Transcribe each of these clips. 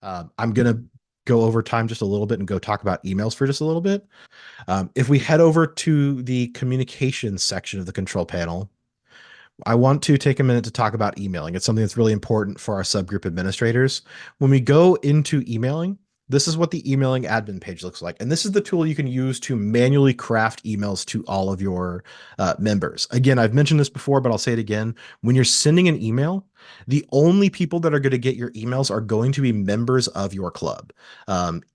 I'm going to go over time just a little bit and go talk about emails for just a little bit. If we head over to the communications section of the control panel, I want to take a minute to talk about emailing. It's something that's really important for our subgroup administrators. When we go into emailing, this is what the emailing admin page looks like. And this is the tool you can use to manually craft emails to all of your members. Again, I've mentioned this before, but I'll say it again. When you're sending an email, the only people that are going to get your emails are going to be members of your club.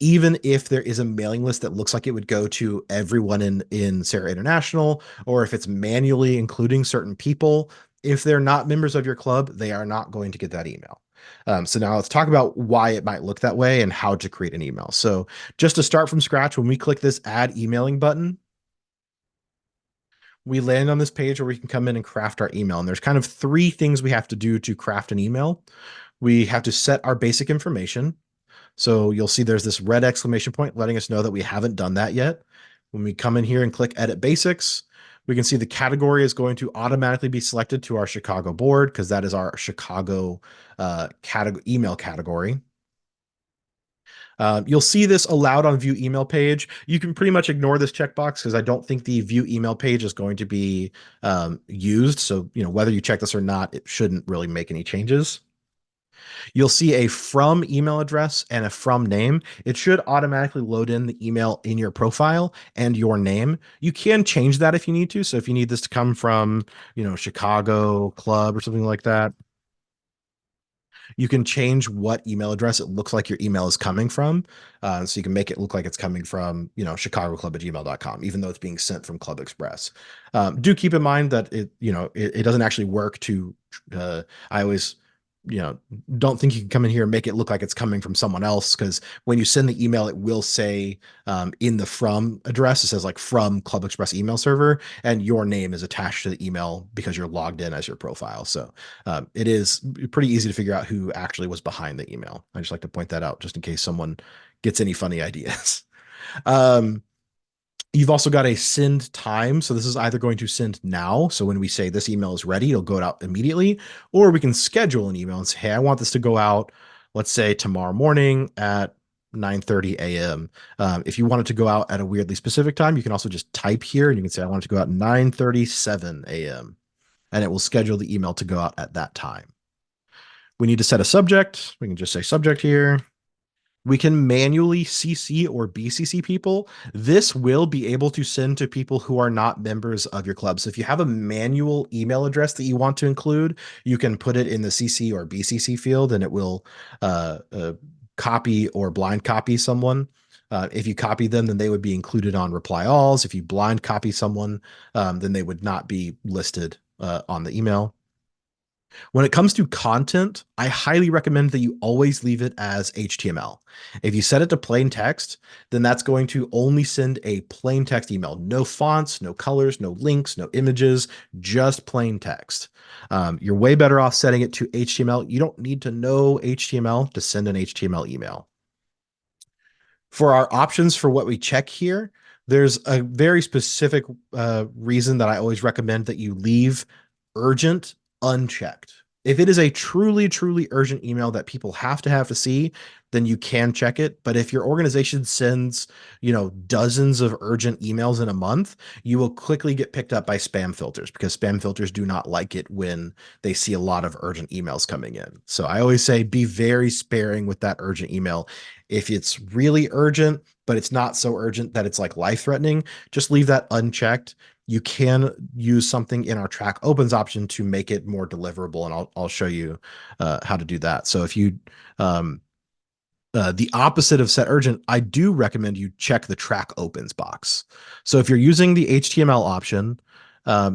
Even if there is a mailing list that looks like it would go to everyone in Serra International, or if it's manually including certain people, if they're not members of your club, they are not going to get that email. So now let's talk about why it might look that way and how to create an email. So just to start from scratch, when we click this add emailing button, we land on this page where we can come in and craft our email. And there's kind of three things we have to do to craft an email. We have to set our basic information. So you'll see there's this red exclamation point letting us know that we haven't done that yet. When we come in here and click edit basics, we can see the category is going to automatically be selected to our Chicago board because that is our Chicago email category. You'll see this allowed on view email page. You can pretty much ignore this checkbox because I don't think the view email page is going to be used. So, whether you check this or not, it shouldn't really make any changes. You'll see a from email address and a from name. It should automatically load in the email in your profile and your name. You can change that if you need to. So if you need this to come from, Chicago Club or something like that, you can change what email address it looks like your email is coming from. So you can make it look like it's coming from, chicagoclub@gmail.com, even though it's being sent from Club Express. Do keep in mind that it doesn't actually work to, I always, don't think you can come in here and make it look like it's coming from someone else, because when you send the email, it will say in the from address, it says like from Club Express email server, and your name is attached to the email because you're logged in as your profile. So it is pretty easy to figure out who actually was behind the email. I just like to point that out just in case someone gets any funny ideas. um, You've also got a send time. So this is either going to send now. So when we say this email is ready, it'll go out immediately, or we can schedule an email and say, hey, I want this to go out, let's say tomorrow morning at 9:30 a.m. If you want it to go out at a weirdly specific time, you can also just type here and you can say, I want it to go out 9:37 a.m. and it will schedule the email to go out at that time. We need to set a subject. We can just say subject here. We can manually CC or BCC people. This will be able to send to people who are not members of your club. So if you have a manual email address that you want to include, you can put it in the CC or BCC field and it will copy or blind copy someone. If you copy them, then they would be included on reply alls. If you blind copy someone, then they would not be listed on the email. When it comes to content, I highly recommend that you always leave it as HTML. If you set it to plain text, then that's going to only send a plain text email. No fonts, no colors, no links, no images, just plain text. You're way better off setting it to HTML. You don't need to know HTML to send an HTML email. For our options for what we check here, there's a very specific reason that I always recommend that you leave urgent unchecked. If it is a truly, truly urgent email that people have to see, then you can check it. But if your organization sends, dozens of urgent emails in a month, you will quickly get picked up by spam filters because spam filters do not like it when they see a lot of urgent emails coming in. So I always say be very sparing with that urgent email. If it's really urgent, but it's not so urgent that it's like life threatening, just leave that unchecked. You can use something in our track opens option to make it more deliverable, and I'll show you how to do that. So if you the opposite of set urgent, I do recommend you check the track opens box. So if you're using the HTML option,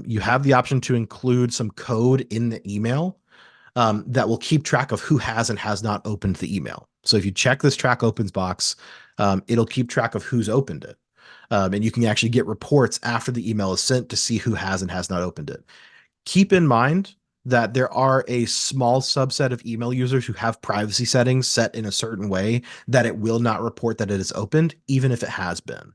you have the option to include some code in the email that will keep track of who has and has not opened the email. So if you check this track opens box, it'll keep track of who's opened it. And you can actually get reports after the email is sent to see who has and has not opened it. Keep in mind that there are a small subset of email users who have privacy settings set in a certain way that it will not report that it is opened, even if it has been.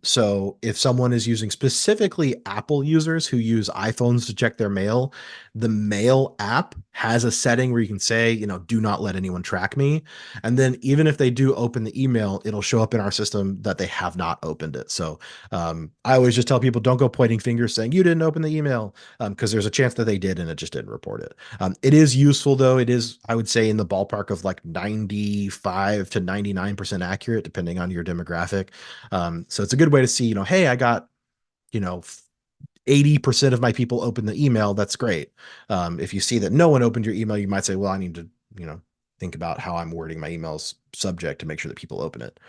So if someone is using specifically Apple users who use iPhones to check their mail, the Mail app has a setting where you can say, do not let anyone track me. And then even if they do open the email, it'll show up in our system that they have not opened it. So I always just tell people don't go pointing fingers saying you didn't open the email because there's a chance that they did and it just didn't report it. It is useful though. It is, I would say, in the ballpark of like 95 to 99% accurate, depending on your demographic. So it's a good way to see, hey, I got, you know, 80% of my people open the email. That's great. If you see that no one opened your email, you might say, well, I need to, think about how I'm wording my emails subject to make sure that people open it.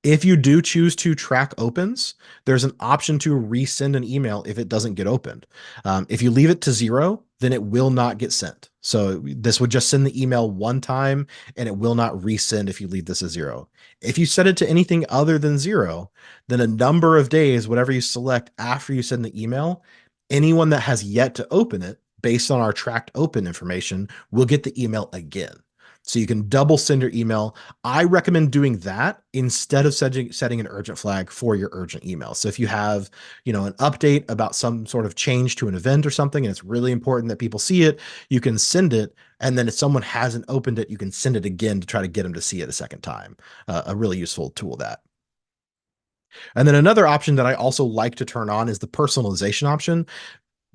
If you do choose to track opens, there's an option to resend an email if it doesn't get opened. If you leave it to 0, then it will not get sent. So this would just send the email one time and it will not resend if you leave this as 0. If you set it to anything other than 0, then a number of days, whatever you select after you send the email, anyone that has yet to open it, based on our tracked open information, will get the email again. So you can double send your email. I recommend doing that instead of setting an urgent flag for your urgent email. So if you have, an update about some sort of change to an event or something, and it's really important that people see it, you can send it. And then if someone hasn't opened it, you can send it again to try to get them to see it a second time. A really useful tool that. And then another option that I also like to turn on is the personalization option.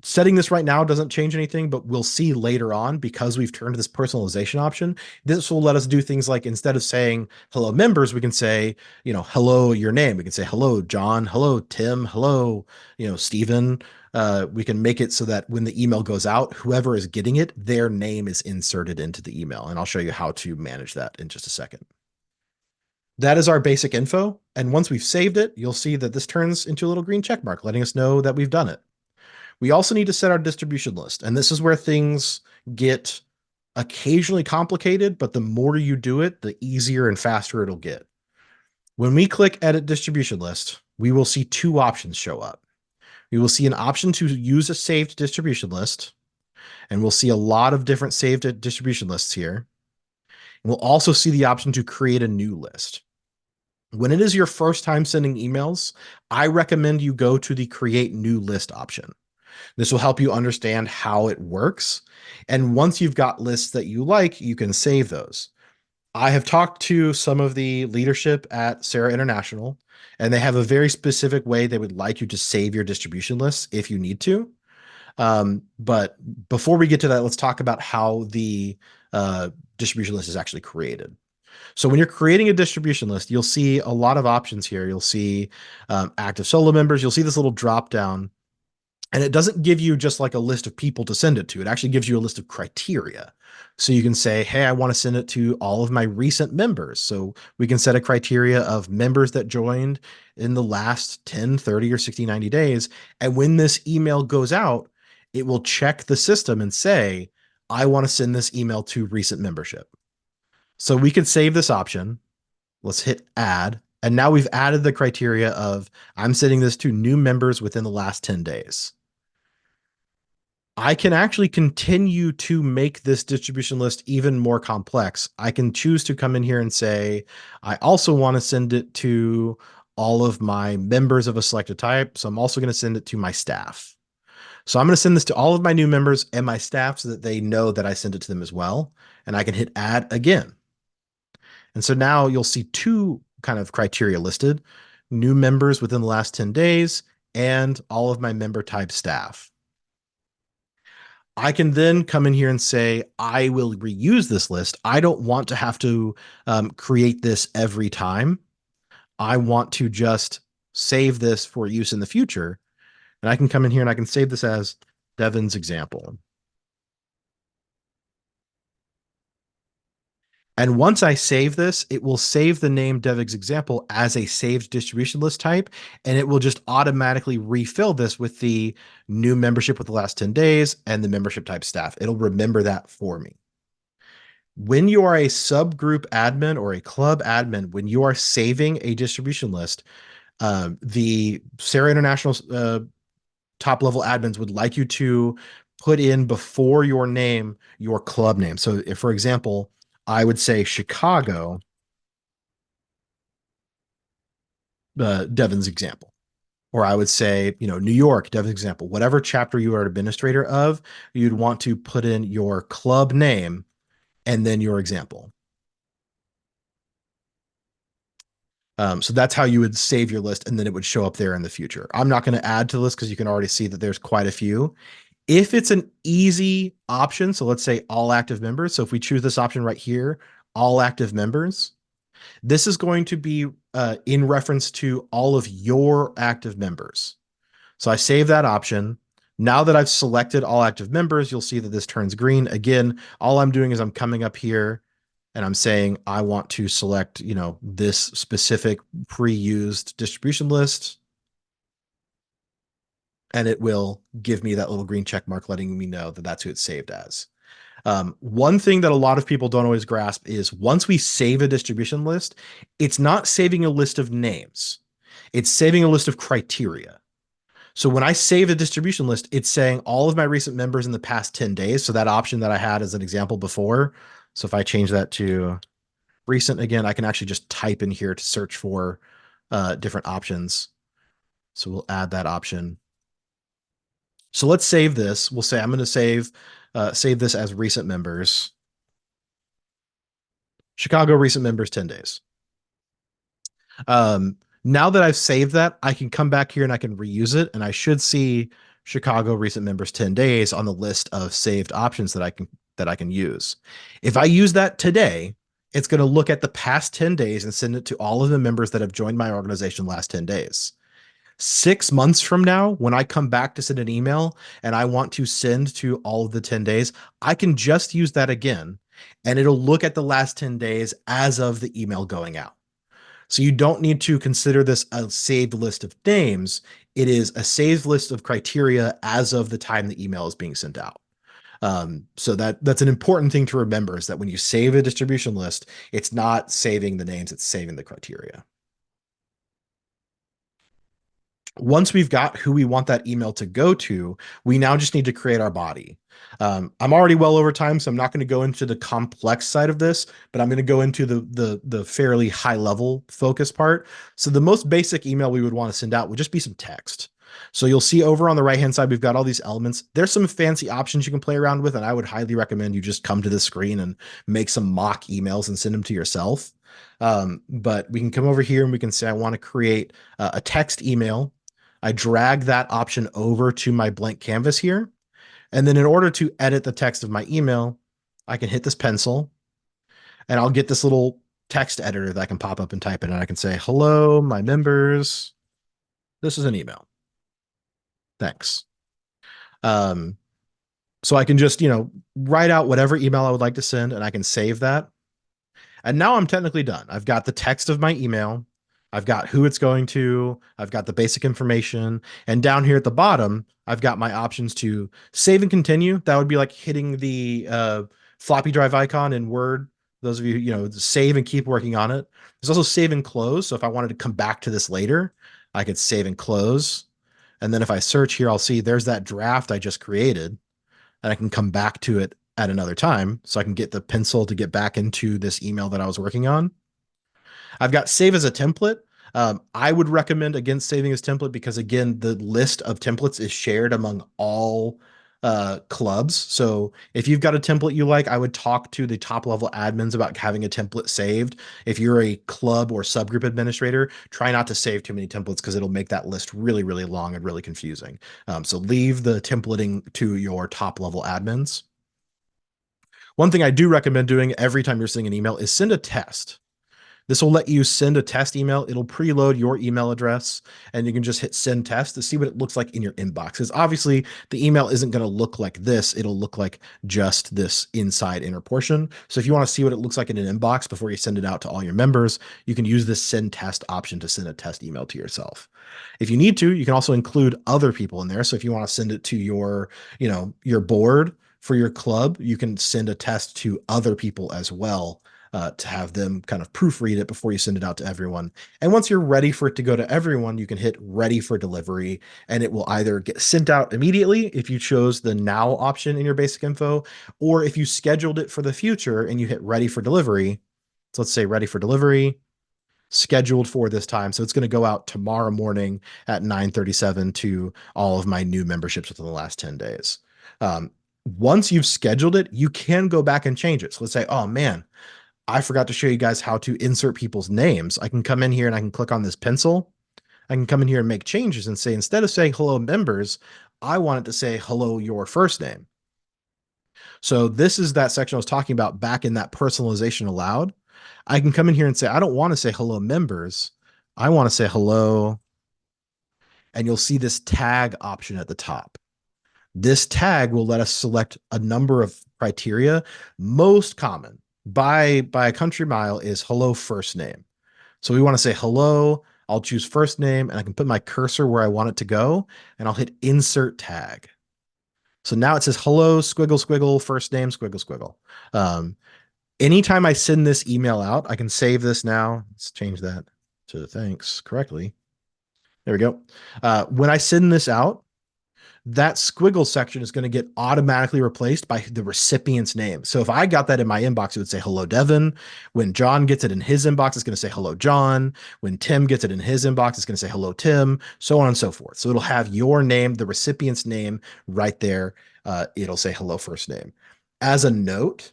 Setting this right now doesn't change anything, but we'll see later on because we've turned this personalization option. This will let us do things like instead of saying hello members, we can say, hello your name. We can say hello John, hello Tim, hello, Stephen. We can make it so that when the email goes out, whoever is getting it, their name is inserted into the email. And I'll show you how to manage that in just a second. That is our basic info. And once we've saved it, you'll see that this turns into a little green check mark, letting us know that we've done it. We also need to set our distribution list. And this is where things get occasionally complicated, but the more you do it, the easier and faster it'll get. When we click edit distribution list, we will see two options show up. We will see an option to use a saved distribution list, and we'll see a lot of different saved distribution lists here. And we'll also see the option to create a new list. When it is your first time sending emails, I recommend you go to the create new list option. This will help you understand how it works. And once you've got lists that you like, you can save those. I have talked to some of the leadership at Serra International, and they have a very specific way they would like you to save your distribution lists if you need to. But before we get to that, let's talk about how the distribution list is actually created. So when you're creating a distribution list, you'll see a lot of options here. You'll see active solo members. You'll see this little drop down. And it doesn't give you just like a list of people to send it to. It actually gives you a list of criteria. So you can say, hey, I want to send it to all of my recent members. So we can set a criteria of members that joined in the last 10, 30, or 60, 90 days. And when this email goes out, it will check the system and say, I want to send this email to recent membership. So we could save this option. Let's hit add. And now we've added the criteria of I'm sending this to new members within the last 10 days. I can actually continue to make this distribution list even more complex. I can choose to come in here and say, I also want to send it to all of my members of a selected type. So I'm also going to send it to my staff. So I'm going to send this to all of my new members and my staff so that they know that I sent it to them as well. And I can hit add again. And so now you'll see two kind of criteria listed: new members within the last 10 days and all of my member type staff. I can then come in here and say, I will reuse this list. I don't want to have to create this every time. I want to just save this for use in the future. And I can come in here and I can save this as Devin's example. And once I save this, it will save the name Devin's example as a saved distribution list type, and it will just automatically refill this with the new membership with the last 10 days and the membership type staff. It'll remember that for me. When you are a subgroup admin or a club admin, when you are saving a distribution list, the Serra International top level admins would like you to put in before your name your club name. So if, for example, I would say Chicago, Devin's example. Or I would say, New York, Devin's example. Whatever chapter you are an administrator of, you'd want to put in your club name and then your example. So that's how you would save your list, and then it would show up there in the future. I'm not going to add to the list because you can already see that there's quite a few. If it's an easy option, so let's say all active members. So if we choose this option right here, all active members, this is going to be in reference to all of your active members. So I save that option. Now that I've selected all active members, you'll see that this turns green. Again, all I'm doing is I'm coming up here and I'm saying I want to select, this specific pre-used distribution list, and it will give me that little green check mark letting me know that that's who it's saved as. One thing that a lot of people don't always grasp is once we save a distribution list, it's not saving a list of names. It's saving a list of criteria. So when I save a distribution list, it's saying all of my recent members in the past 10 days. So that option that I had as an example before. So if I change that to recent again, I can actually just type in here to search for different options. So we'll add that option. So let's save this. We'll say I'm going to save this as recent members. Chicago recent members 10 days. Now that I've saved that, I can come back here and I can reuse it, and I should see Chicago recent members 10 days on the list of saved options that I can use. If I use that today, it's going to look at the past 10 days and send it to all of the members that have joined my organization last 10 days. 6 months from now, when I come back to send an email and I want to send to all of the 10 days, I can just use that again, and it'll look at the last 10 days as of the email going out. So you don't need to consider this a saved list of names. It is a saved list of criteria as of the time the email is being sent out. So that's an important thing to remember, is that when you save a distribution list, it's not saving the names, it's saving the criteria. Once we've got who we want that email to go to, we now just need to create our body. I'm already well over time, so I'm not going to go into the complex side of this, but I'm going to go into the fairly high level focus part. So the most basic email we would want to send out would just be some text. So you'll see over on the right hand side, we've got all these elements. There's some fancy options you can play around with, and I would highly recommend you just come to this screen and make some mock emails and send them to yourself. But we can come over here and we can say, I want to create a text email. I drag that option over to my blank canvas here. And then in order to edit the text of my email, I can hit this pencil and I'll get this little text editor that I can pop up and type in. And I can say, hello, my members. This is an email. Thanks. So I can just, write out whatever email I would like to send, and I can save that. And now I'm technically done. I've got the text of my email. I've got who it's going to. I've got the basic information. And down here at the bottom, I've got my options to save and continue. That would be like hitting the floppy drive icon in Word. Those of you, save and keep working on it. There's also save and close. So if I wanted to come back to this later, I could save and close. And then if I search here, I'll see there's that draft I just created, and I can come back to it at another time. So I can get the pencil to get back into this email that I was working on. I've got save as a template. I would recommend against saving as template because, again, the list of templates is shared among all clubs. So if you've got a template you like, I would talk to the top level admins about having a template saved. If you're a club or subgroup administrator, try not to save too many templates because it'll make that list really, really long and really confusing. So leave the templating to your top level admins. One thing I do recommend doing every time you're sending an email is send a test. This will let you send a test email. It'll preload your email address, and you can just hit send test to see what it looks like in your inbox. Because obviously the email isn't going to look like this. It'll look like just this inside inner portion. So if you want to see what it looks like in an inbox before you send it out to all your members, you can use this send test option to send a test email to yourself. If you need to, you can also include other people in there. So if you want to send it to your board for your club, you can send a test to other people as well. To have them kind of proofread it before you send it out to everyone. And once you're ready for it to go to everyone, you can hit ready for delivery, and it will either get sent out immediately if you chose the now option in your basic info, or if you scheduled it for the future and you hit ready for delivery. So let's say ready for delivery. scheduled for this time. So it's going to go out tomorrow morning at 9:37 to all of my new memberships within the last 10 days. Um, Once you've scheduled it, you can go back and change it. So let's say, oh man, I forgot to show you guys how to insert people's names. I can come in here and I can click on this pencil. I can come in here and make changes and say, instead of saying hello members, I want it to say hello your first name. So this is that section I was talking about back in that personalization allowed. I can come in here and say, I don't want to say hello members. I want to say hello. And you'll see this tag option at the top. This tag will let us select a number of criteria. Most common by a country mile is hello first name. So we want to say hello. I'll choose first name and I can put my cursor where I want it to go and I'll hit insert tag. So now it says hello, squiggle, squiggle, first name, squiggle, squiggle. Anytime I send this email out, I can save this now. Let's change that to thanks correctly. There we go. When I send this out, that squiggle section is going to get automatically replaced by the recipient's name. So if I got that in my inbox, it would say hello, Devin. When John gets it in his inbox, it's going to say hello, John. When Tim gets it in his inbox, it's going to say hello, Tim, so on and so forth. So it'll have your name, the recipient's name right there. It'll say hello, first name. As a note,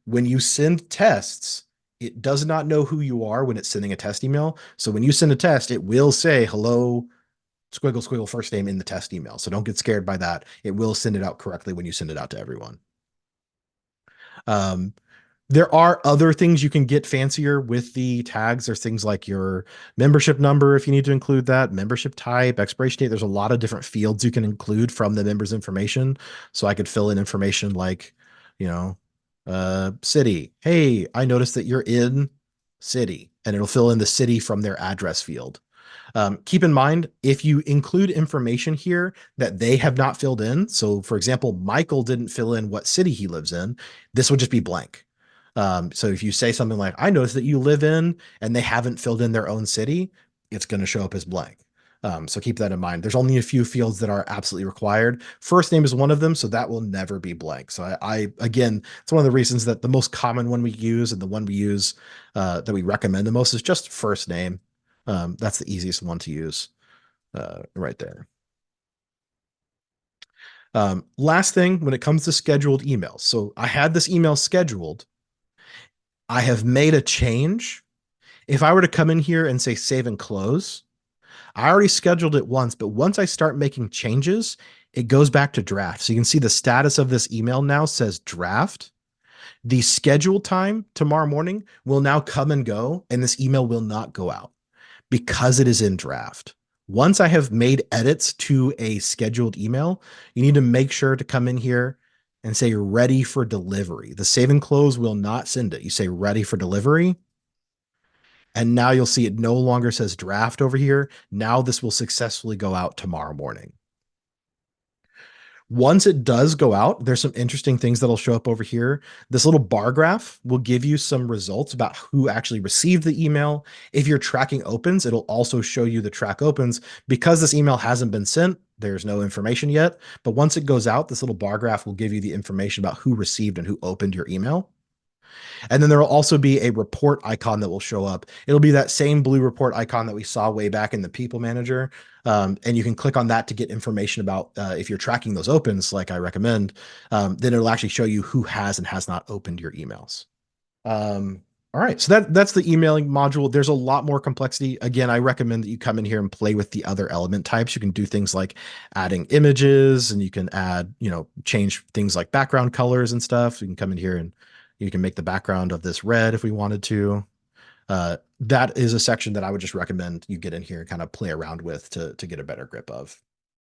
when you send tests, it does not know who you are when it's sending a test email. So when you send a test, it will say hello, squiggle, squiggle, first name in the test email. So don't get scared by that. It will send it out correctly when you send it out to everyone. Um, there are other things you can get fancier with the tags. There's things like your membership number, if you need to include that, membership type, expiration date. There's a lot of different fields you can include from the member's information. So I could fill in information like, you know, city. Hey, I noticed that you're in city, and it'll fill in the city from their address field. Keep in mind, if you include information here that they have not filled in, so for example, Michael didn't fill in what city he lives in, this would just be blank. So if you say something like, I noticed that you live in, and they haven't filled in their own city, it's going to show up as blank. So keep that in mind. There's only a few fields that are absolutely required. First name is one of them, so that will never be blank. So again, it's one of the reasons that the most common one we use and the one we use that we recommend the most is just first name. That's the easiest one to use right there. Last thing, when it comes to scheduled emails. So I had this email scheduled. I have made a change. If I were to come in here and say save and close, I already scheduled it once, but once I start making changes, it goes back to draft. So you can see the status of this email now says draft. The scheduled time tomorrow morning will now come and go, and this email will not go out because it is in draft. Once I have made edits to a scheduled email, you need to make sure to come in here and say ready for delivery. The save and close will not send it. You say ready for delivery. And now you'll see it no longer says draft over here. Now this will successfully go out tomorrow morning. Once it does go out, there's some interesting things that'll show up over here. This little bar graph will give you some results about who actually received the email. If you're tracking opens, it'll also show you the track opens. Because this email hasn't been sent, there's no information yet. But once it goes out, this little bar graph will give you the information about who received and who opened your email. And then there will also be a report icon that will show up. It'll be that same blue report icon that we saw way back in the People Manager. And you can click on that to get information about if you're tracking those opens, like I recommend, then it'll actually show you who has and has not opened your emails. All right, so that's the emailing module. There's a lot more complexity. Again, I recommend that you come in here and play with the other element types. You can do things like adding images, and you can add, change things like background colors and stuff. You can come in here and you can make the background of this red if we wanted to. That is a section that I would just recommend you get in here and kind of play around with to get a better grip of.